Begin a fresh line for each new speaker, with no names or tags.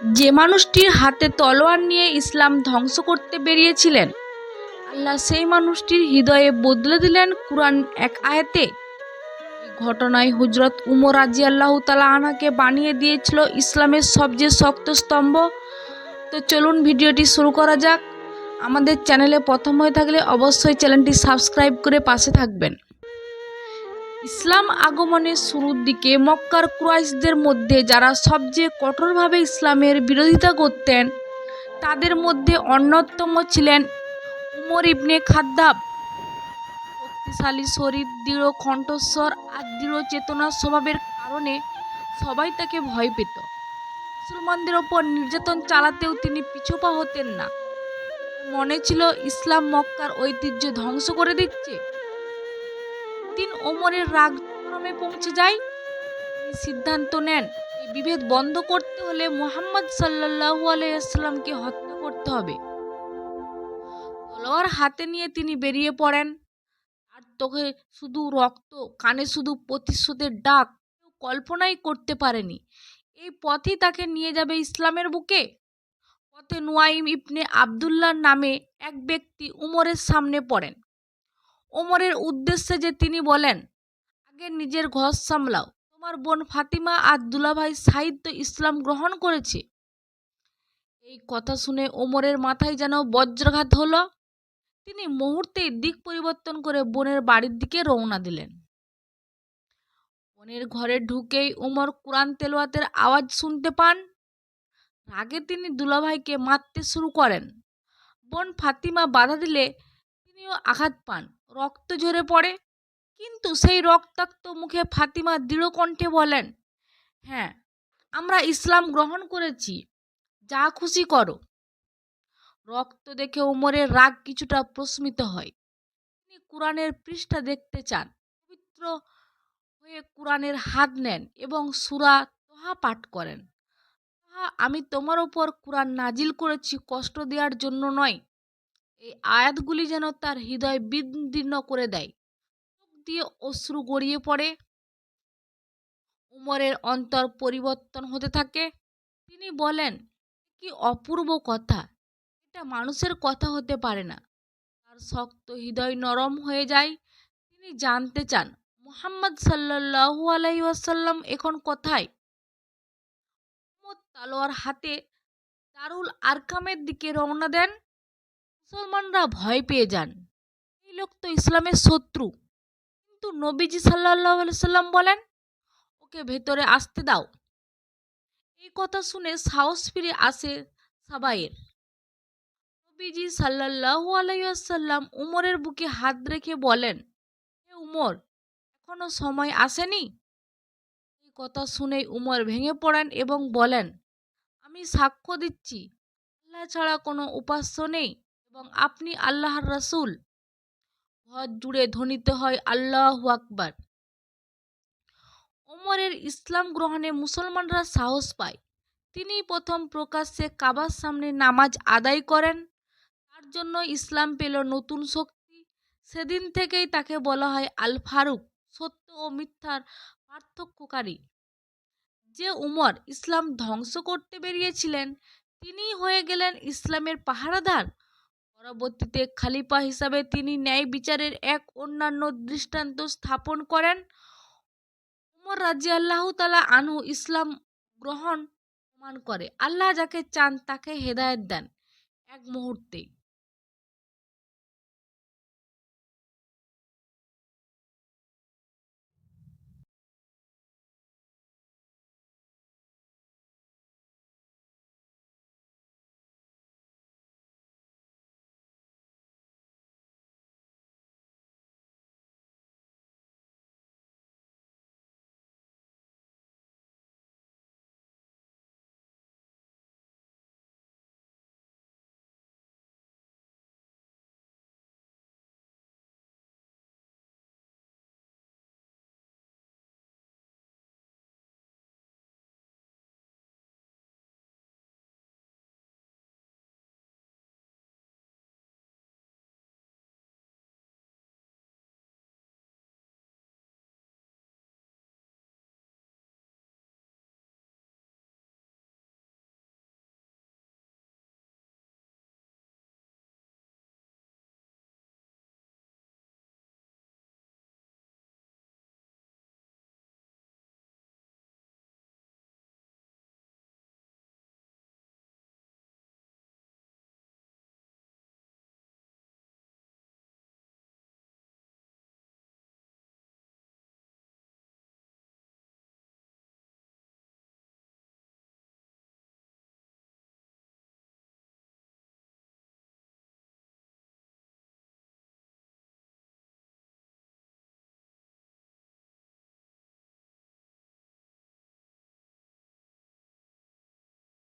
যে মানুষটির হাতে তলোয়ার নিয়ে ইসলাম ধ্বংস করতে বেরিয়েছিলেন, আল্লাহ সেই মানুষটির হৃদয়ে বদলে দিলেন কুরআন এক আয়াতে। এই ঘটনায় হযরত উমর রাদিয়াল্লাহু তাআলা আনহাকে বানিয়ে দিয়েছিল ইসলামের সবচেয়ে শক্ত স্তম্ভ। তো চলুন ভিডিওটি শুরু করা যাক। আমাদের চ্যানেলে প্রথম হয়ে থাকলে অবশ্যই চ্যানেলটি সাবস্ক্রাইব করে পাশে থাকবেন। ইসলাম আগমনের শুরুর দিকে মক্কার কুরাইশদের মধ্যে যারা সবচেয়ে কঠোরভাবে ইসলামের বিরোধিতা করতেন, তাদের মধ্যে অন্যতম ছিলেন উমর ইবনে খাত্তাব। শক্তিশালী শরীর, দৃঢ় কণ্ঠস্বর আর দৃঢ় চেতনার স্বভাবের কারণে সবাই তাকে ভয় পেত। মুসলমানদের ওপর নির্যাতন চালাতেও তিনি পিছপা হতেন না। মনে ছিল ইসলাম মক্কার ঐতিহ্য ধ্বংস করে দিচ্ছে। একদিন ওমরের রাগ চরমে পৌঁছে যায়। তিনি সিদ্ধান্ত নেন, এই বিভেদ বন্ধ করতে হলে মুহাম্মদ সাল্লাল্লাহু আলাইহি ওয়াসাল্লামকে হত্যা করতে হবে। তলোয়ার হাতে নিয়ে তিনি বেরিয়ে পড়েন। আর চোখে শুধু রক্ত, কানে শুধু প্রতিশোধের ডাক। কেউ কল্পনাই করতে পারেনি এই পথই তাকে নিয়ে যাবে ইসলামের বুকে। পথে নুয়াইম ইবনে আবদুল্লাহ নামে এক ব্যক্তি উমরের সামনে পড়েন। ওমরের উদ্দেশ্যে যে তিনি বলেন, আগে নিজের ঘর সামলাও, তোমার বোন ফাতিমা আর দুলাভাই সাঈদ তো ইসলাম গ্রহণ করেছে। এই কথা শুনে ওমরের মাথায় যেন বজ্রাঘাত হলো। তিনি মুহূর্তেই দিক পরিবর্তন করে বোনের বাড়ির দিকে রওনা দিলেন। বোনের ঘরে ঢুকেই উমর কুরআন তেলাওয়াতের আওয়াজ শুনতে পান। রাগে তিনি দুলাভাইকে মারতে শুরু করেন। বোন ফাতিমা বাধা দিলে তিনিও আঘাত পান, রক্ত ঝরে পড়ে। কিন্তু সেই রক্তাক্ত মুখে ফাতিমা দৃঢ় কণ্ঠে বলেন, হ্যাঁ, আমরা ইসলাম গ্রহণ করেছি, যা খুশি করো। রক্ত দেখে উমরের রাগ কিছুটা প্রশমিত হয়। তিনি কুরআনের পৃষ্ঠা দেখতে চান। পবিত্র হয়ে কুরআনের হাত নেন এবং সূরা তোহা পাঠ করেন। তোহা, আমি তোমার ওপর কুরআন নাজিল করেছি কষ্ট দেওয়ার জন্য নয়। এই আয়াতগুলি যেন তার হৃদয় বিদীর্ণ করে দেয়। চোখ দিয়ে অশ্রু গড়িয়ে পড়ে। উমরের অন্তর পরিবর্তন হতে থাকে। তিনি বলেন, কি অপূর্ব কথা, এটা মানুষের কথা হতে পারে না। তার শক্ত হৃদয় নরম হয়ে যায়। তিনি জানতে চান, মুহাম্মদ সাল্লাল্লাহু আলাইহি ওয়াসাল্লাম এখন কোথায়? উমর তলোয়ার হাতে দারুল আরকামের দিকে রওনা দেন। মুসলমানরা ভয় পেয়ে যান, এই লোক তো ইসলামের শত্রু। কিন্তু নবীজি সাল্লাল্লাহু আলাইহি সাল্লাম বলেন, ওকে ভেতরে আসতে দাও। এই কথা শুনে সাহস ফিরে আসে সবাইয়ের। নবীজি সাল্লাল্লাহু আলাইহি ওয়াসাল্লাম উমরের বুকে হাত রেখে বলেন, হে উমর, এখনো সময় আসেনি? এই কথা শুনেই উমর ভেঙে পড়েন এবং বলেন, আমি সাক্ষ্য দিচ্ছি আল্লাহ ছাড়া কোনো উপাস্য নেই এবং আপনি আল্লাহর রাসূল। ঘর জুড়ে ধ্বনিত হয় আল্লাহু আকবার। ওমরের ইসলাম গ্রহণে মুসলমানরা সাহস পায়। তিনি প্রথম প্রকাশ্যে কাবার সামনে নামাজ আদায় করেন। তার জন্য ইসলাম পেল নতুন শক্তি। সেদিন থেকেই তাকে বলা হয় আল ফারুক, সত্য ও মিথ্যার পার্থক্যকারী। যে উমর ইসলাম ধ্বংস করতে বেরিয়েছিলেন, তিনিই হয়ে গেলেন ইসলামের পাহারাদার। পরবর্তীতে খলিফা হিসাবে তিনি ন্যায় বিচারের এক অন্যান্য দৃষ্টান্ত স্থাপন করেন। উমর রাদিয়াল্লাহু তাআলা আনহু ইসলাম গ্রহণ প্রমাণ করে, আল্লাহ যাকে চান তাকে হেদায়েত দেন এক মুহূর্তেই।